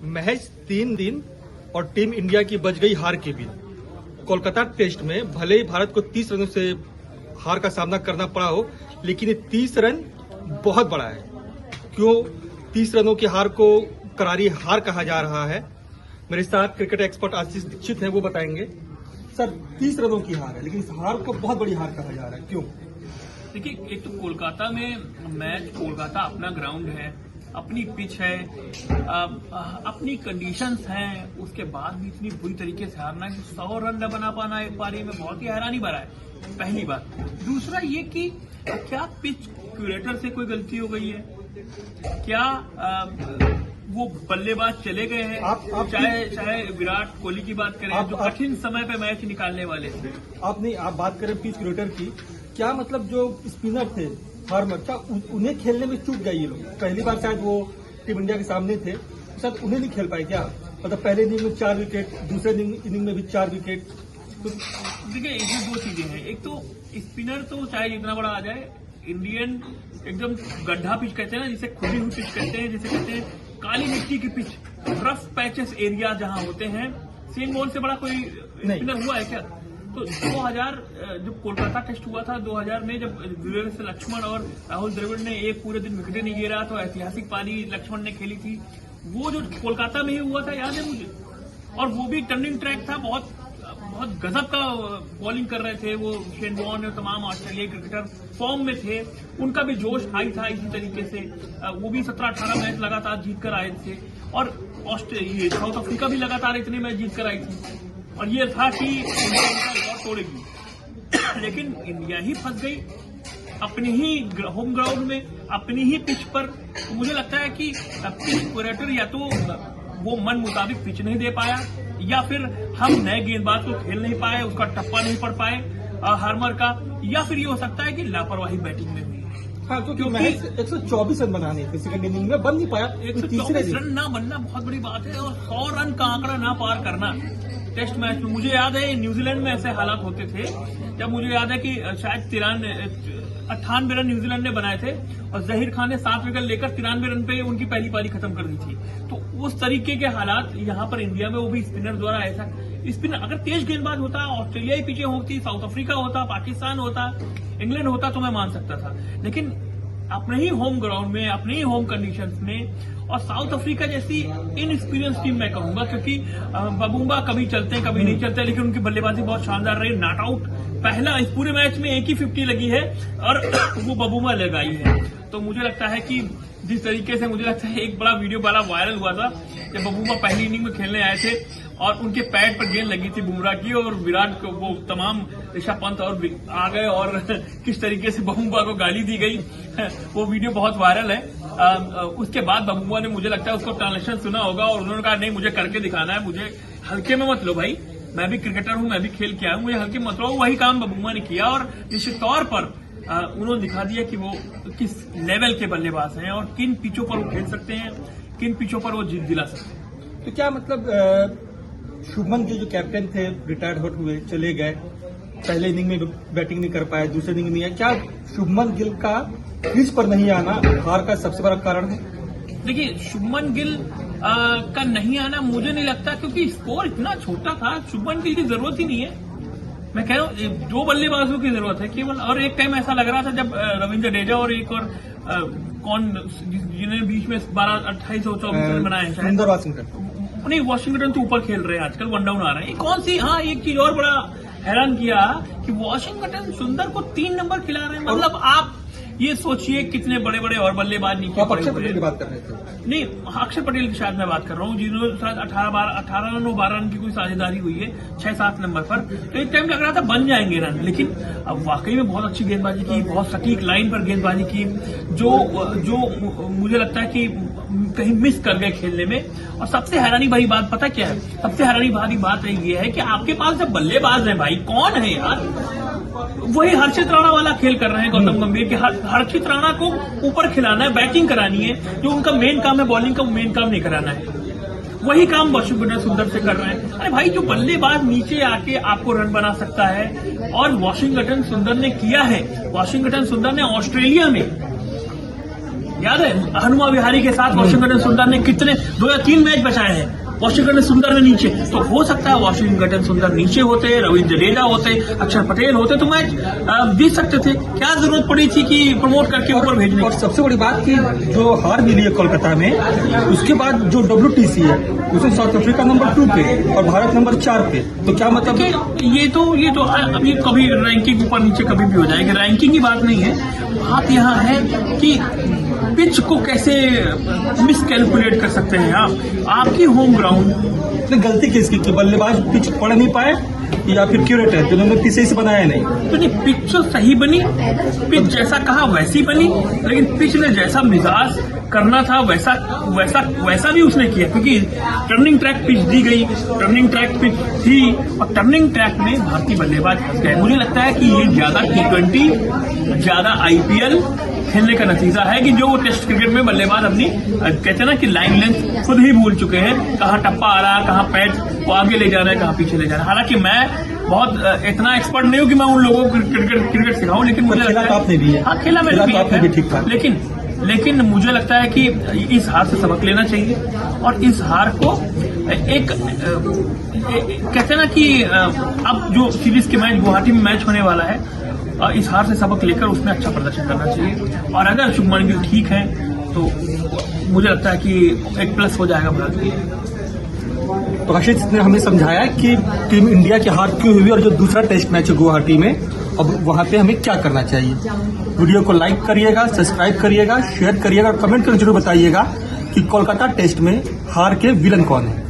महज 3 दिन और टीम इंडिया की बच गई हार के बिल। कोलकाता टेस्ट में भले ही भारत को 30 रनों से हार का सामना करना पड़ा हो, लेकिन ये 30 रन बहुत बड़ा है। क्यों 30 रनों की हार को करारी हार कहा जा रहा है, मेरे साथ क्रिकेट एक्सपर्ट आशीष दीक्षित हैं, वो बताएंगे। सर, 30 रनों की हार है, लेकिन इस हार को बहुत बड़ी हार कहा जा रहा है, क्यों? देखिए, एक तो कोलकाता में मैच, कोलकाता अपना ग्राउंड है, अपनी पिच है, अपनी कंडीशंस हैं, उसके बाद भी इतनी बुरी तरीके से हारना कि 100 रन न बना पाना एक पारी में बहुत ही हैरानी भरा है, पहली बात। दूसरा ये कि क्या पिच क्यूरेटर से कोई गलती हो गई है, क्या वो बल्लेबाज चले गए हैं? चाहे विराट कोहली की बात करें, जो कठिन समय पे मैच निकालने वाले थे। आप बात करें पिच क्यूरेटर की, क्या मतलब जो स्पिनर थे हार्मर, क्या उन्हें खेलने में चूक गए ये लोग? पहली बार शायद वो टीम इंडिया के सामने थे, शायद उन्हें नहीं खेल पाए क्या? मतलब पहले इनिंग में 4 विकेट, दूसरे इनिंग में भी 4 विकेट। तो देखिए, ये 2 चीजें हैं। एक तो स्पिनर तो चाहे जितना बड़ा आ जाए, इंडियन एकदम गड्ढा पिच कहते हैं ना, जिसे खुली हुई पिच कहते हैं, जिसे कहते हैं काली मिट्टी की पिच, रफ पैचेस एरिया जहां होते हैं, सेम बॉल से बड़ा कोई स्पिनर हुआ है क्या? तो 2000 जब कोलकाता टेस्ट हुआ था 2000 में, जब वीरेंद्र लक्ष्मण और राहुल द्रविड़ ने एक पूरे दिन विकेट नहीं गिरा, तो ऐतिहासिक पारी लक्ष्मण ने खेली थी। वो जो कोलकाता में ही हुआ था, याद है मुझे, और वो भी टर्निंग ट्रैक था, बहुत गजब का बॉलिंग कर रहे थे वो शेन वॉर्न और तमाम ऑस्ट्रेलियाई क्रिकेटर फॉर्म में थे, उनका भी जोश हाई था। इसी तरीके से वो भी 17-18 मैच लगातार जीत कर आए थे, और ये साउथ अफ्रीका भी लगातार इतने मैच जीत कर आई थी, और ये था कि इंडिया इनका रिकॉर्ड तोड़ेगी। लेकिन इंडिया ही फंस गई अपनी ही होम ग्राउंड में, अपनी ही पिच पर। तो मुझे लगता है कि पिच क्यूरेटर या तो वो मन मुताबिक पिच नहीं दे पाया, या फिर हम नए गेंदबाज को खेल नहीं पाए, उसका टप्पा नहीं पड़ पाए हार्मर का, या फिर ये हो सकता है कि लापरवाही बैटिंग में हुई। हाँ, क्योंकि 124 रन बनाने थे सेकंड इनिंग में, बन नहीं पाया। 124 रन ना बनना बहुत बड़ी बात है, और 100 रन का आंकड़ा ना पार करना टेस्ट मैच में। मुझे याद है न्यूजीलैंड में ऐसे हालात होते थे, जब मुझे याद है कि शायद 98 रन न्यूजीलैंड ने बनाए थे, और जहीर खान ने 7 विकेट लेकर 93 रन पे उनकी पहली पारी खत्म कर दी थी। तो उस तरीके के हालात यहाँ पर इंडिया में, वो भी स्पिनर द्वारा। ऐसा स्पिनर अगर तेज गेंदबाज होता, ऑस्ट्रेलियाई पिचें होती, साउथ अफ्रीका होता, पाकिस्तान होता, इंग्लैंड होता, तो मैं मान सकता था। लेकिन अपने ही होम ग्राउंड में, अपने ही होम कंडीशंस में, और साउथ अफ्रीका जैसी इनएक्सपीरियंस टीम मैं कहूंगा, क्योंकि बबूंबा कभी चलते हैं कभी नहीं चलते, लेकिन उनकी बल्लेबाजी बहुत शानदार रही। नॉट आउट पहला इस पूरे मैच में एक ही 50 लगी है, और वो बबूंबा लगाई है। तो मुझे लगता है कि जिस तरीके से, मुझे लगता है एक बड़ा वीडियो वाला वायरल हुआ था, जब बबूंबा पहली इनिंग में खेलने आए थे और उनके पैड पर गेंद लगी थी बुमराह की, और विराट को वो तमाम ऋषभ पंत और आ गए, और किस तरीके से बबूंबा को गाली दी गई, वो वीडियो बहुत वायरल है। उसके बाद बबूंबा ने, मुझे लगता है, उसको ट्रांसलेशन सुना होगा, और उन्होंने कहा नहीं, मुझे करके दिखाना है, मुझे हल्के में मत लो भाई, मैं भी क्रिकेटर हूं, मैं भी खेल के आया हूं, मुझे हल्के मत लो। वही काम बबूंबा ने किया, और निश्चित तौर पर उन्होंने दिखा दिया कि वो किस लेवल के बल्लेबाज हैं, और किन पिचों पर वो खेल सकते हैं, किन पिचों पर वो जीत दिला सकते हैं। तो क्या मतलब शुभमन गिल जो कैप्टन थे, रिटायर्ड होते हुए चले गए, पहले इनिंग में बैटिंग नहीं कर पाए, दूसरे इनिंग में, क्या शुभमन गिल का क्रीज पर नहीं आना हार का सबसे बड़ा कारण है? देखिए, शुभमन गिल का नहीं आना मुझे नहीं लगता, क्योंकि स्कोर इतना छोटा था, शुभमन गिल की जरूरत ही नहीं है। मैं कह रहा हूँ 2 बल्लेबाजों की जरूरत है केवल। और एक टाइम ऐसा लग रहा था जब रविंद्र जडेजा और एक और कौन, जिन्होंने बीच में 28 और 24 रन बनाए हैं, नहीं, वॉशिंगटन तो ऊपर खेल रहे हैं आजकल, 1 डाउन आ रहे हैं। कौन सी, हाँ, एक चीज और बड़ा हैरान किया कि वॉशिंगटन सुंदर को 3 नंबर खिला रहे हैं। मतलब आप ये सोचिए कितने बड़े बड़े और बल्लेबाज नीचे पड़े अक्षर पटेल की बात कर रहे थे? नहीं, अक्षर पटेल की शायद मैं बात कर रहा हूँ, जिन्होंने शायद 18 रन और 12 रन की कोई साझेदारी हुई है 6-7 नंबर पर। तो एक टाइम लग रहा था बन जाएंगे रन, लेकिन अब वाकई में बहुत अच्छी गेंदबाजी की, बहुत सटीक लाइन पर गेंदबाजी की, जो मुझे लगता है कि कहीं मिस कर गए खेलने में। और सबसे हैरानी भरी बात पता क्या है? सबसे हैरानी भरी बात ये है कि आपके पास जब बल्लेबाज है, भाई कौन है यार, वही हर्षित राणा वाला खेल कर रहे हैं गौतम गंभीर के। हर्षित राणा को ऊपर खिलाना है, बैटिंग करानी है, जो उनका मेन काम है, बॉलिंग का मेन काम नहीं कराना है। वही काम वॉशिंगटन सुंदर से कर रहे हैं। अरे भाई, जो बल्लेबाज नीचे आके आपको रन बना सकता है, और वॉशिंगटन सुंदर ने किया है। वॉशिंगटन सुंदर ने ऑस्ट्रेलिया में याद है हनुमा विहारी के साथ वाशिंगटन सुंदर ने कितने 2 या 3 मैच बचाए हैं, वाशिंगटन सुंदर ने नीचे। तो हो सकता है वाशिंगटन सुंदर नीचे होते, रविंद्र जडेजा होते, अक्षर पटेल होते तो मैच जीत सकते थे। क्या जरूरत पड़ी थी कि प्रमोट करके ऊपर भेजने और सबसे बड़ी बात कि जो हार मिली है कोलकाता में, उसके बाद जो WTC है उसमें साउथ अफ्रीका नंबर 2 पे और भारत नंबर 4 पे। तो क्या मतलब ये तो अभी कभी रैंकिंग ऊपर नीचे कभी भी हो जाएगी, रैंकिंग की बात नहीं है। बात यहाँ है कि पिच को कैसे मिसकैलकुलेट कर सकते हैं आप, आपकी होम ग्राउंड। गलती किसकी कि बल्लेबाज पिच पढ़ नहीं पाए या फिर क्यूरेटर जिन्होंने पिच सही से बनाया नहीं? तो नहीं, पिच तो सही बनी, पिच जैसा कहा वैसी बनी, लेकिन पिच ने जैसा मिजाज करना था वैसा भी उसने किया, क्योंकि टर्निंग ट्रैक पिच दी गई, टर्निंग ट्रैक पिच थी और टर्निंग ट्रैक में भारतीय बल्लेबाज फंस गए। मुझे लगता है कि ये ज्यादा T20 ज्यादा IPL खेलने का नतीजा है कि जो वो टेस्ट क्रिकेट में बल्लेबाज अपनी कहते हैं ना कि लाइन लेंथ खुद ही भूल चुके हैं, कहाँ टप्पा आ रहा है, कहाँ पैड को आगे ले जाना है, कहाँ पीछे ले जाना है। हालांकि मैं बहुत इतना एक्सपर्ट नहीं हूं कि मैं उन लोगों को क्रिकेट सिखाऊं, लेकिन मुझे लगता है आपने भी है, हाँ खेला मैंने भी ठीक था। लेकिन मुझे लगता है कि इस हार से सबक लेना चाहिए और इस हार को एक कहते हैं ना कि अब जो सीरीज के मैच गुवाहाटी में मैच होने वाला है, इस हार से सबक लेकर उसमें अच्छा प्रदर्शन करना चाहिए। और अगर शुभमन गिल ठीक है तो मुझे लगता है कि एक प्लस हो जाएगा भारत के लिए। तो आशीष ने हमें समझाया कि टीम इंडिया की हार क्यों हुई और जो दूसरा टेस्ट मैच है गुवाहाटी में, अब वहां पे हमें क्या करना चाहिए। वीडियो को लाइक करिएगा, सब्सक्राइब करिएगा, शेयर करिएगा और कमेंट कर जरूर बताइएगा कि कोलकाता टेस्ट में हार के विलन कौन है।